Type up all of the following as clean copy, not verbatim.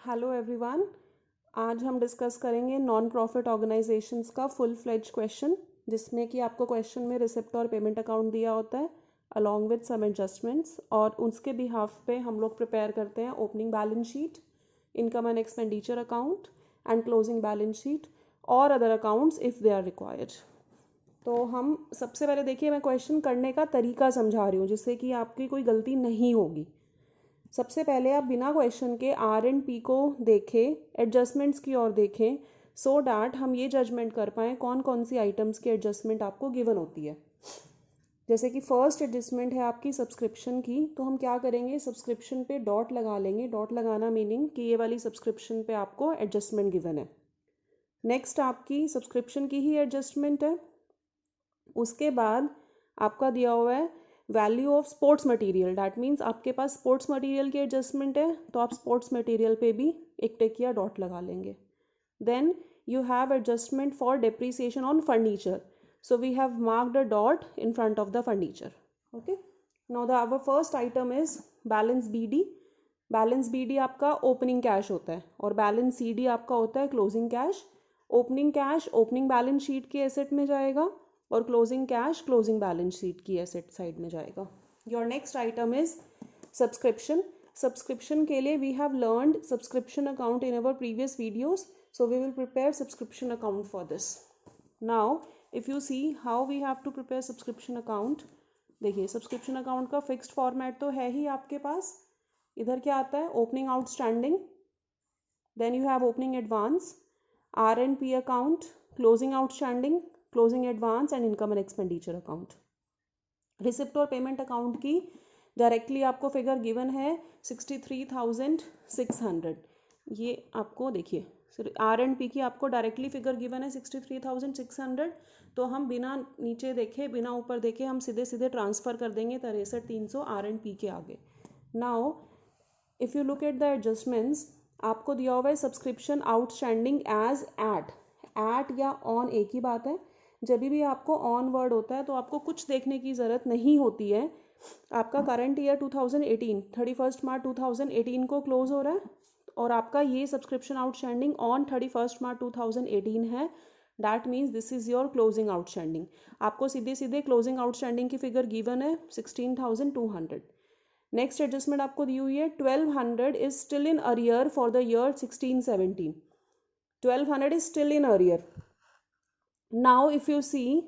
Hello everyone. आज हम discuss करेंगे नॉन प्रॉफिट ऑर्गेनाइजेशंस का फुल फ्लेज क्वेश्चन, जिसमें कि आपको क्वेश्चन में रिसिप्ट और पेमेंट अकाउंट दिया होता है अलॉन्ग विद सम एडजस्टमेंट्स, और उसके बिहाफ पे हम लोग प्रिपेयर करते हैं opening balance sheet, income and expenditure account and closing balance sheet और other accounts if they are required. तो हम सबसे पहले देखिए, मैं क्वेश्चन करने का तरीका समझा रही हूँ जिससे कि आपकी कोई गलती नहीं होगी। सबसे पहले आप बिना क्वेश्चन के R&P को देखें, एडजस्टमेंट्स की ओर देखें, सो डैट हम ये जजमेंट कर पाएँ कौन कौन सी आइटम्स की एडजस्टमेंट आपको गिवन होती है। जैसे कि फर्स्ट एडजस्टमेंट है आपकी सब्सक्रिप्शन की, तो हम क्या करेंगे, सब्सक्रिप्शन पे डॉट लगा लेंगे। डॉट लगाना मीनिंग कि ये वाली सब्सक्रिप्शन पे आपको एडजस्टमेंट गिवन है। नेक्स्ट आपकी सब्सक्रिप्शन की ही एडजस्टमेंट है। उसके बाद आपका दिया हुआ है value of sports material, that means आपके पास स्पोर्ट्स मटेरियल की एडजस्टमेंट है, तो आप स्पोर्ट्स मटेरियल पे भी एक टिक या डॉट लगा लेंगे। Then you have adjustment for depreciation on furniture, so we have marked a dot in front of the furniture. Okay, now our first item is balance BD. Balance BD आपका opening cash होता है और balance CD आपका होता है closing cash. Opening cash opening balance sheet की asset में जाएगा और closing cash closing balance sheet की एसेट साइड में जाएगा। Your next item is subscription. Subscription के लिए we have learned subscription account in our previous videos, so we will prepare subscription account for this. Now if you see how we have to prepare subscription account, देखिए subscription account का fixed format तो है ही आपके पास। इधर क्या आता है, opening outstanding, then you have opening advance, R&P account, closing outstanding, closing advance and income and expenditure account. Receipt और पेमेंट अकाउंट की डायरेक्टली आपको फिगर गिवन है 63,600। ये आपको देखिए R&P की आपको डायरेक्टली फिगर गिवन है 63,600, तो हम बिना नीचे देखे बिना ऊपर देखे हम सीधे सीधे ट्रांसफ़र कर देंगे 63,300 R&P के आगे। Now if you look at the adjustments, आपको दिया हुआ है सब्सक्रिप्शन आउटस्टैंडिंग एज एट या ऑन एक ही बात है। जब भी आपको ऑन वर्ड होता है तो आपको कुछ देखने की ज़रूरत नहीं होती है। आपका करंट ईयर 2018 31 मार्च 2018 को क्लोज हो रहा है और आपका ये सब्सक्रिप्शन आउटस्टैंडिंग ऑन 31 मार्च 2018 है। That means this is your closing outstanding. आपको सीधे सीधे क्लोजिंग आउटस्टैंडिंग की फिगर गिवन है 16,200। नेक्स्ट एडजस्टमेंट आपको दी हुई है 1,200 is still in arrear for the year 16-17। 1,200 is still in arrear. Now if you see,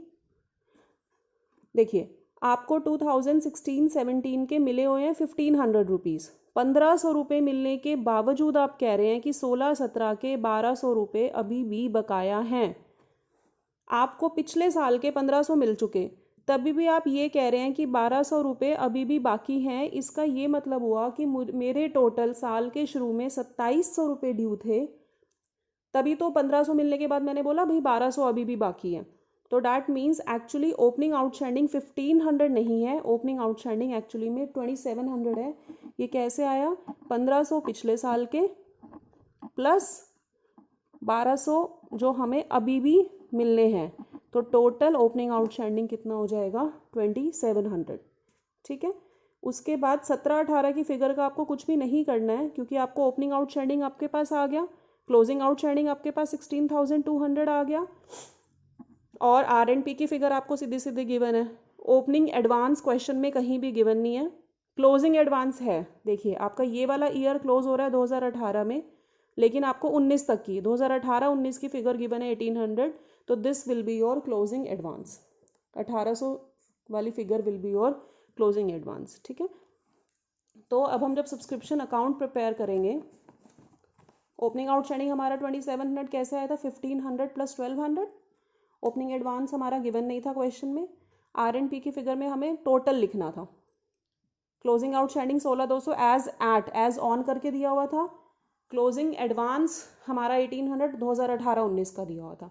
देखिए आपको 2016-17 के मिले हुए हैं 1,500 रुपीज़। 1,500 रुपये मिलने के बावजूद आप कह रहे हैं कि 16-17 के 1,200 रुपये अभी भी बकाया हैं। आपको पिछले साल के 1,500 मिल चुके, तभी भी आप ये कह रहे हैं कि 1,200 रुपये अभी भी बाकी हैं। इसका ये मतलब हुआ कि मेरे टोटल साल के शुरू में 2,700 रुपये ड्यू थे, तभी तो 1,500 मिलने के बाद मैंने बोला भाई 1,200 अभी भी बाकी है। तो that means actually opening outstanding 1,500 नहीं है, ओपनिंग आउटस्टैंडिंग एक्चुअली में 2,700 है। ये कैसे आया, 1,500 पिछले साल के प्लस 1,200 जो हमें अभी भी मिलने हैं, तो टोटल ओपनिंग आउटस्टैंडिंग कितना हो जाएगा 2,700। ठीक है, उसके बाद 17-18 की फिगर का आपको कुछ भी नहीं करना है क्योंकि आपको ओपनिंग आउटस्टैंडिंग आपके पास आ गया, क्लोजिंग आउटस्टैंडिंग आपके पास 16,200 आ गया और R&P की फिगर आपको सीधे सीधे गिवन है। ओपनिंग एडवांस क्वेश्चन में कहीं भी गिवन नहीं है, क्लोजिंग एडवांस है। देखिए आपका ये वाला ईयर क्लोज हो रहा है 2018 में, लेकिन आपको 19 तक की 2018-19 की फिगर गिवन है 1,800, तो this will be your closing advance. 1,800 वाली figure will be your closing advance. ठीक है, तो अब हम जब सब्सक्रिप्शन अकाउंट प्रिपेयर करेंगे, ओपनिंग आउटस्टैंडिंग हमारा 2,700 कैसे आया था, 1,500 प्लस 1,200। ओपनिंग एडवांस हमारा गिवन नहीं था क्वेश्चन में। R&P की फिगर में हमें टोटल लिखना था। क्लोजिंग आउटस्टैंडिंग 16,200 एज ऑन करके दिया हुआ था। क्लोजिंग एडवांस हमारा 1,800 2018-19 का दिया हुआ था।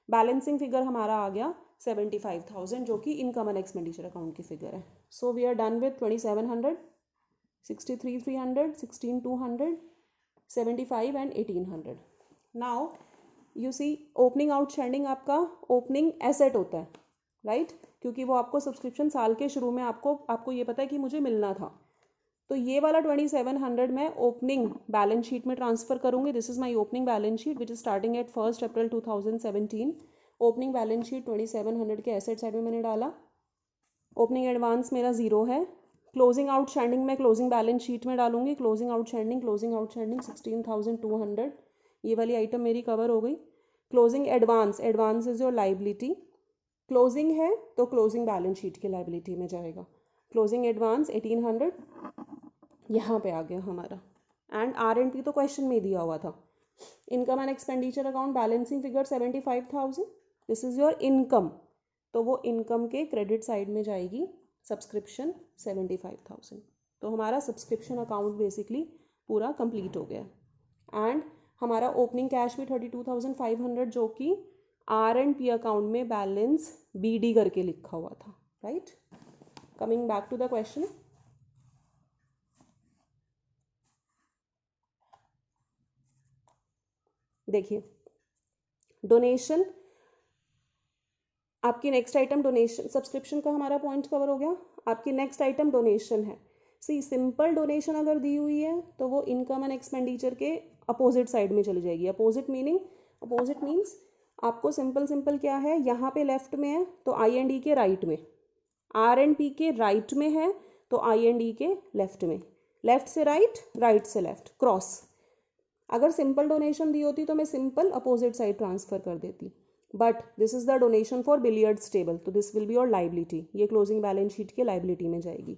बैलेंसिंग फिगर हमारा आ गया 75,000 जो कि इनकम एंड एक्सपेंडिचर अकाउंट की फिगर है। So we are done with 2,700, 63,300, 16,200, 75 and 1,800। Now you see opening outstanding आपका ओपनिंग एसेट होता है, राइट, क्योंकि वो आपको सब्सक्रिप्शन साल के शुरू में आपको ये पता है कि मुझे मिलना था। तो ये वाला 2700 मैं ओपनिंग बैलेंस शीट में ट्रांसफ़र करूँगी. This is my opening balance sheet which is starting at 1 April 2017. Opening balance sheet 2700 के एसेट साइड में मैंने डाला. ओपनिंग एडवांस मेरा 0 है. क्लोजिंग आउटस्टैंडिंग मैं क्लोजिंग बैलेंस शीट में डालूंगी. Closing outstanding 16,200. ये वाली आइटम मेरी कवर हो गई. Closing advance is your liability. Closing है तो क्लोजिंग बैलेंस शीट की लाइबिलिटी में जाएगा. क्लोजिंग एडवांस 1800 यहाँ पे आ गया हमारा. एंड R&P तो क्वेश्चन में दिया हुआ था. Income and expenditure account balancing figure 75,000. This is your income. तो वो इनकम के क्रेडिट साइड में जाएगी सब्सक्रिप्शन 75,000. तो हमारा सब्सक्रिप्शन अकाउंट बेसिकली पूरा कंप्लीट हो गया. एंड हमारा ओपनिंग कैश भी 32,500 जो कि R&P अकाउंट में बैलेंस BD करके लिखा हुआ था. Right. Coming back to the question. देखिए डोनेशन आपकी नेक्स्ट आइटम डोनेशन. सब्सक्रिप्शन का हमारा पॉइंट कवर हो गया. आपकी नेक्स्ट आइटम डोनेशन है. सी सिंपल डोनेशन अगर दी हुई है तो वो इनकम एंड एक्सपेंडिचर के अपोजिट साइड में चली जाएगी. अपोजिट मीन्स आपको सिंपल क्या है, यहाँ पे लेफ्ट में है तो I&E के राइट में, R&P के राइट में है तो I&E के लेफ्ट में. लेफ्ट से राइट, राइट से लेफ्ट, क्रॉस. अगर सिंपल डोनेशन दी होती तो मैं सिंपल अपोजिट साइड ट्रांसफर कर देती. But this is the donation for billiards table तो this will be your liability. ये क्लोजिंग बैलेंस शीट के लाइबिलिटी में जाएगी.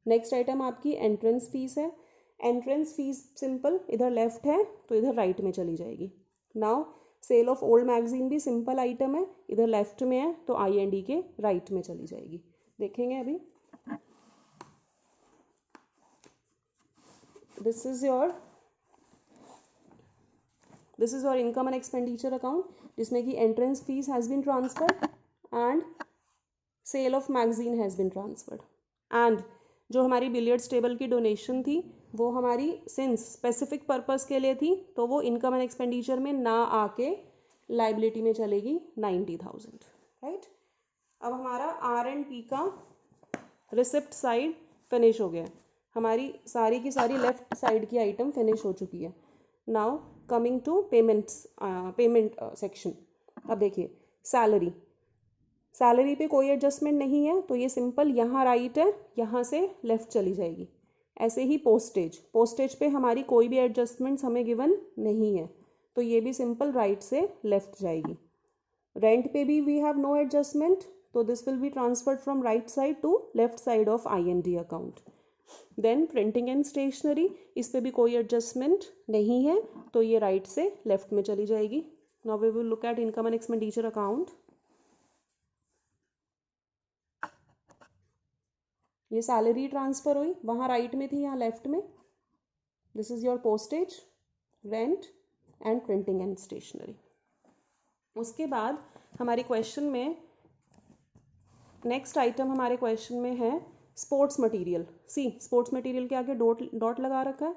नेक्स्ट आइटम आपकी एंट्रेंस फीस है. एंट्रेंस फीस सिंपल इधर लेफ्ट है तो इधर राइट में चली जाएगी. Now sale of old magazine भी सिंपल आइटम है, इधर लेफ्ट में है तो I&E के राइट में चली जाएगी. देखेंगे अभी. This is your income and expenditure account जिसमें कि entrance fees has been transferred and sale of magazine has been transferred. And जो हमारी बिलियर्ड्स टेबल की डोनेशन थी वो हमारी सिंस स्पेसिफिक पर्पस के लिए थी तो वो इनकम एंड एक्सपेंडिचर में ना आके लाइबिलिटी में चलेगी 90,000. राइट. अब हमारा R&P का रिसिप्ट साइड फिनिश हो गया. हमारी सारी की सारी लेफ्ट साइड की आइटम फिनिश हो चुकी है. Now coming to payment section. अब देखिए सैलरी पे कोई एडजस्टमेंट नहीं है तो ये सिंपल यहाँ राइट है, यहाँ से लेफ्ट चली जाएगी. ऐसे ही पोस्टेज पे हमारी कोई भी एडजस्टमेंट्स हमें गिवन नहीं है तो ये भी सिंपल राइट से लेफ्ट जाएगी. रेंट पे भी वी हैव नो एडजस्टमेंट तो this will be transferred from right side to left side of I&D account. Then printing and stationery, इस पे भी कोई एडजस्टमेंट नहीं है तो ये राइट से लेफ्ट में चली जाएगी. Now we will look at income and expenditure account. ये सैलरी ट्रांसफर हुई, वहाँ राइट में थी, यहाँ लेफ्ट में. This is your postage, rent and printing and stationery. उसके बाद हमारे क्वेश्चन में नेक्स्ट आइटम हमारे क्वेश्चन में है स्पोर्ट्स मटेरियल. स्पोर्ट्स मटेरियल के आगे डॉट लगा रखा है.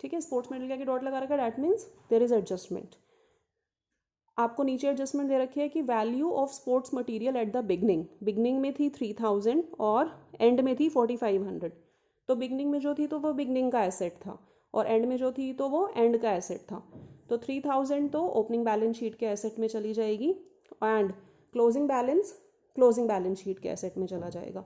ठीक है, स्पोर्ट्स मटेरियल के आगे डॉट लगा रखा है. That means there is adjustment. आपको नीचे एडजस्टमेंट दे रखी है कि value of sports material at the beginning में थी 3,000 और एंड में थी 4,500. तो बिगनिंग में जो थी तो वो बिगनिंग का एसेट था और एंड में जो थी तो वो एंड का एसेट था. तो 3,000 तो ओपनिंग बैलेंस शीट के एसेट में चली जाएगी एंड क्लोजिंग बैलेंस शीट के एसेट में चला जाएगा.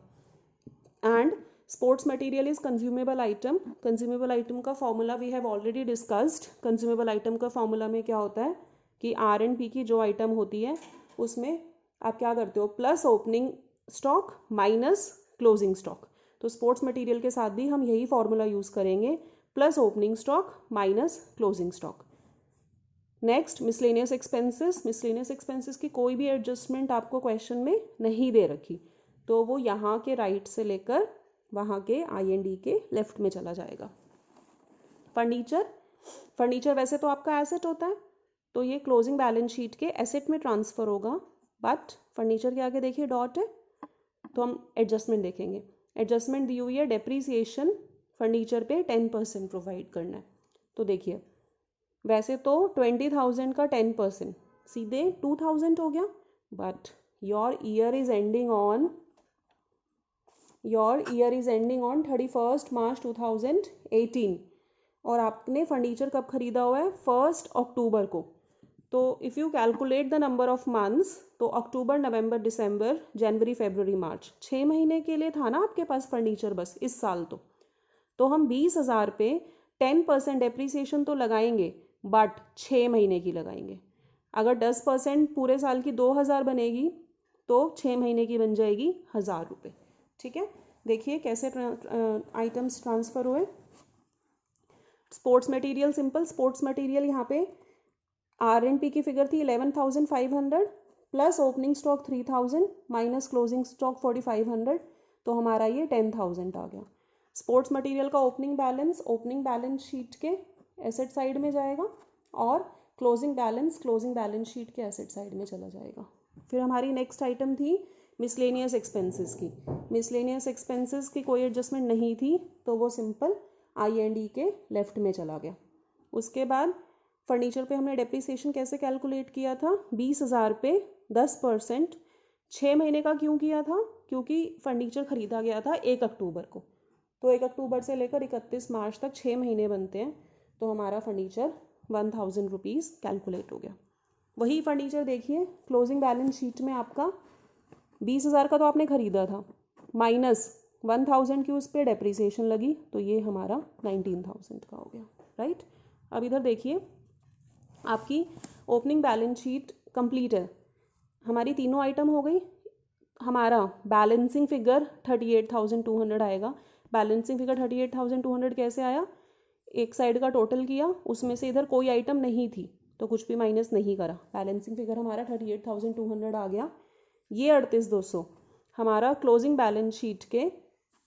And sports material is consumable item. Consumable item का formula we have already discussed. Consumable item का फॉर्मूला में क्या होता है कि R&P की जो आइटम होती है उसमें आप क्या करते हो, plus opening stock minus closing stock. तो स्पोर्ट्स मटेरियल के साथ भी हम यही फॉर्मूला यूज़ करेंगे, plus opening stock minus closing stock. Next miscellaneous expenses की कोई भी एडजस्टमेंट आपको क्वेश्चन में नहीं दे रखी तो वो यहाँ के राइट से लेकर वहाँ के I&E के लेफ्ट में चला जाएगा. फर्नीचर वैसे तो आपका एसेट होता है तो ये क्लोजिंग बैलेंस शीट के एसेट में ट्रांसफ़र होगा. बट फर्नीचर के आगे देखिए डॉट है तो हम एडजस्टमेंट देखेंगे. एडजस्टमेंट दी हुई है डेप्रीसिएशन फर्नीचर पे 10% प्रोवाइड करना है. तो देखिए वैसे तो 20,000 का 10% सीधे 2,000 हो गया. But your year is ending on your year is ending on 31 March 2018 और आपने फर्नीचर कब खरीदा हुआ है 1 अक्टूबर को। तो if you calculate the number of months तो अक्टूबर नवंबर दिसंबर जनवरी फरवरी मार्च 6 महीने के लिए था ना आपके पास फर्नीचर बस इस साल। तो हम 20,000 पे 10% डेप्रीसिएशन तो लगाएंगे बट 6 महीने की लगाएंगे। अगर 10% पूरे साल की 2,000 बनेगी तो 6 महीने की बन जाएगी 1,000 रुपये। ठीक है, देखिए कैसे आइटम्स ट्रांसफ़र हुए। Sports material simple, sports material यहाँ पे R&P की फिगर थी 11,500 plus opening stock 3,000 minus closing stock 4,500, तो हमारा ये 10,000 आ गया। स्पोर्ट्स मटेरियल का ओपनिंग बैलेंस शीट के एसेट साइड में जाएगा और क्लोजिंग बैलेंस शीट के एसेट साइड में चला जाएगा। फिर हमारी नेक्स्ट आइटम थी मिसलेनियस एक्सपेंसेस की। मिसलेनियस एक्सपेंसेस की कोई एडजस्टमेंट नहीं थी तो वो सिंपल I&E के लेफ्ट में चला गया। उसके बाद फर्नीचर पे हमने डेप्रीसिएशन कैसे कैलकुलेट किया था 20,000 पे 10%। 6 महीने का क्यों किया था, क्योंकि फर्नीचर खरीदा गया था 1 अक्टूबर को, तो 1 अक्टूबर से लेकर 31 मार्च तक 6 महीने बनते हैं, तो हमारा फर्नीचर 1,000 रुपीज़ कैलकुलेट हो गया। वही फर्नीचर देखिए क्लोजिंग बैलेंस शीट में आपका 20,000 का तो आपने खरीदा था माइनस 1,000 की उस पर डेप्रीसिएशन लगी, तो ये हमारा 19,000 का हो गया। राइट, अब इधर देखिए आपकी ओपनिंग बैलेंस शीट कंप्लीट है। हमारी तीनों आइटम हो गई। हमारा बैलेंसिंग फिगर 38,200 आएगा। बैलेंसिंग फिगर 38,200 कैसे आया, एक साइड का टोटल किया, उसमें से इधर कोई आइटम नहीं थी तो कुछ भी माइनस नहीं करा, बैलेंसिंग फिगर हमारा 38,200 आ गया। ये 38,200 हमारा क्लोजिंग बैलेंस शीट के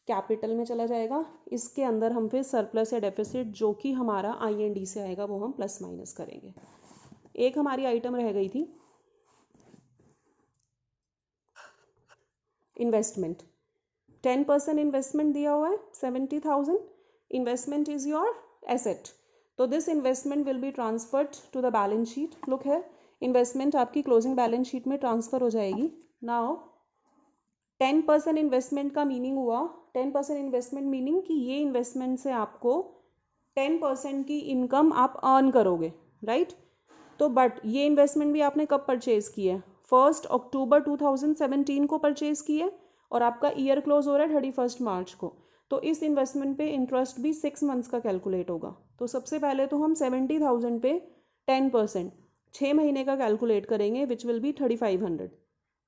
कैपिटल में चला जाएगा। इसके अंदर हम फिर सरप्लस या डेफिसिट जो कि हमारा I&D से आएगा वो हम प्लस माइनस करेंगे। एक हमारी आइटम रह गई थी इन्वेस्टमेंट। 10% इन्वेस्टमेंट दिया हुआ है 70,000। इन्वेस्टमेंट इज योर एसेट, तो this investment will be transferred to the balance sheet. Look है, इन्वेस्टमेंट आपकी क्लोजिंग बैलेंस शीट में ट्रांसफर हो जाएगी। नाउ 10% इन्वेस्टमेंट का मीनिंग हुआ, 10% इन्वेस्टमेंट मीनिंग कि ये इन्वेस्टमेंट से आपको 10% की इनकम आप अर्न करोगे। राइट, तो बट ये इन्वेस्टमेंट भी आपने कब परचेज की है 1 अक्टूबर 2017 को परचेज की है और आपका ईयर क्लोज हो रहा है 31 मार्च को, तो इस इन्वेस्टमेंट पे इंटरेस्ट भी 6 मंथ्स का कैलकुलेट होगा। तो सबसे पहले तो हम 70,000 पे 10% 6 महीने का कैलकुलेट करेंगे विच विल बी 3,500,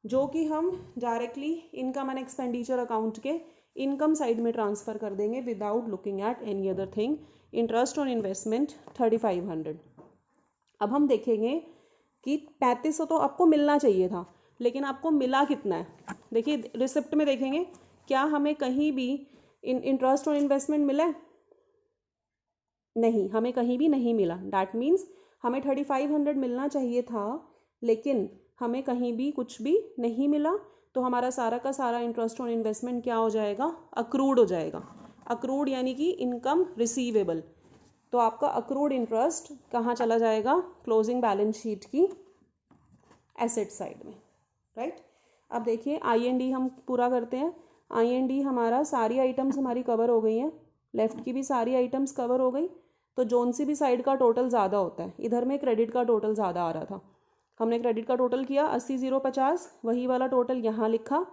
जो कि हम directly income and expenditure account के इनकम साइड में ट्रांसफ़र कर देंगे without looking at any other thing. Interest on investment 3,500। अब हम देखेंगे कि 3,500 तो आपको मिलना चाहिए था, लेकिन आपको मिला कितना है। देखिए रिसिप्ट में देखेंगे क्या हमें कहीं भी इंटरेस्ट ऑन इन्वेस्टमेंट मिला है, नहीं, हमें कहीं भी नहीं मिला। डैट मीन्स हमें 3,500 मिलना चाहिए था लेकिन हमें कहीं भी कुछ भी नहीं मिला, तो हमारा सारा का सारा इंटरेस्ट ऑन इन्वेस्टमेंट क्या हो जाएगा, अक्रूड हो जाएगा। अक्रूड यानी कि इनकम रिसीवेबल, तो आपका अक्रूड इंटरेस्ट कहाँ चला जाएगा, क्लोजिंग बैलेंस शीट की एसेट साइड में। राइट, अब देखिए I&D हम पूरा करते हैं। I&D हमारा सारी आइटम्स हमारी कवर हो गई हैं, लेफ्ट की भी सारी आइटम्स कवर हो गई, तो जोन सी भी साइड का टोटल ज़्यादा होता है, इधर में क्रेडिट का टोटल ज़्यादा आ रहा था, हमने क्रेडिट का टोटल किया 80,050, वही वाला टोटल यहाँ लिखा,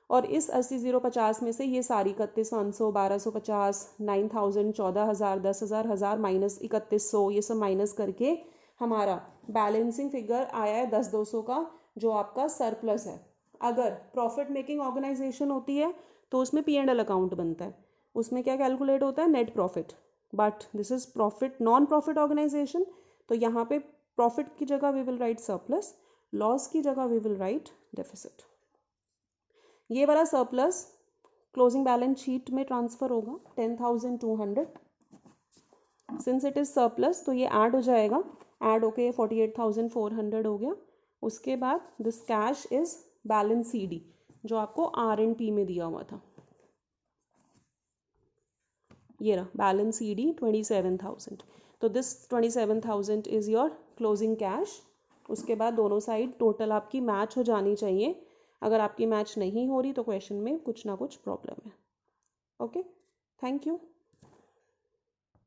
और इस 80,050 में से ये सारी 31,500, 1,250, 9,000, 14,000, 10,000, 1,000 माइनस 3,100, ये सब माइनस करके हमारा बैलेंसिंग फिगर आया है 10,200 का, जो आपका सरप्लस है। अगर प्रॉफिट मेकिंग ऑर्गेनाइजेशन होती है तो उसमें P&L अकाउंट बनता है, उसमें क्या कैलकुलेट होता है, net profit, but this is profit non profit organisation, तो यहाँ पे प्रॉफिट की जगह we will write surplus, loss की जगह वी विल राइट डेफिसिट। ये वाला सरप्लस क्लोजिंग बैलेंस शीट में ट्रांसफर होगा 10,200। सिंस इट इज सरप्लस तो ये ऐड हो जाएगा, ऐड होके 48,400 हो गया। उसके बाद this cash is balance CD जो आपको R&P में दिया हुआ था, ये रहा बैलेंस CD 27,000, तो this 27,000 is your closing cash. उसके बाद दोनों साइड टोटल आपकी मैच हो जानी चाहिए, अगर आपकी मैच नहीं हो रही तो क्वेश्चन में कुछ ना कुछ प्रॉब्लम है। Okay, thank you.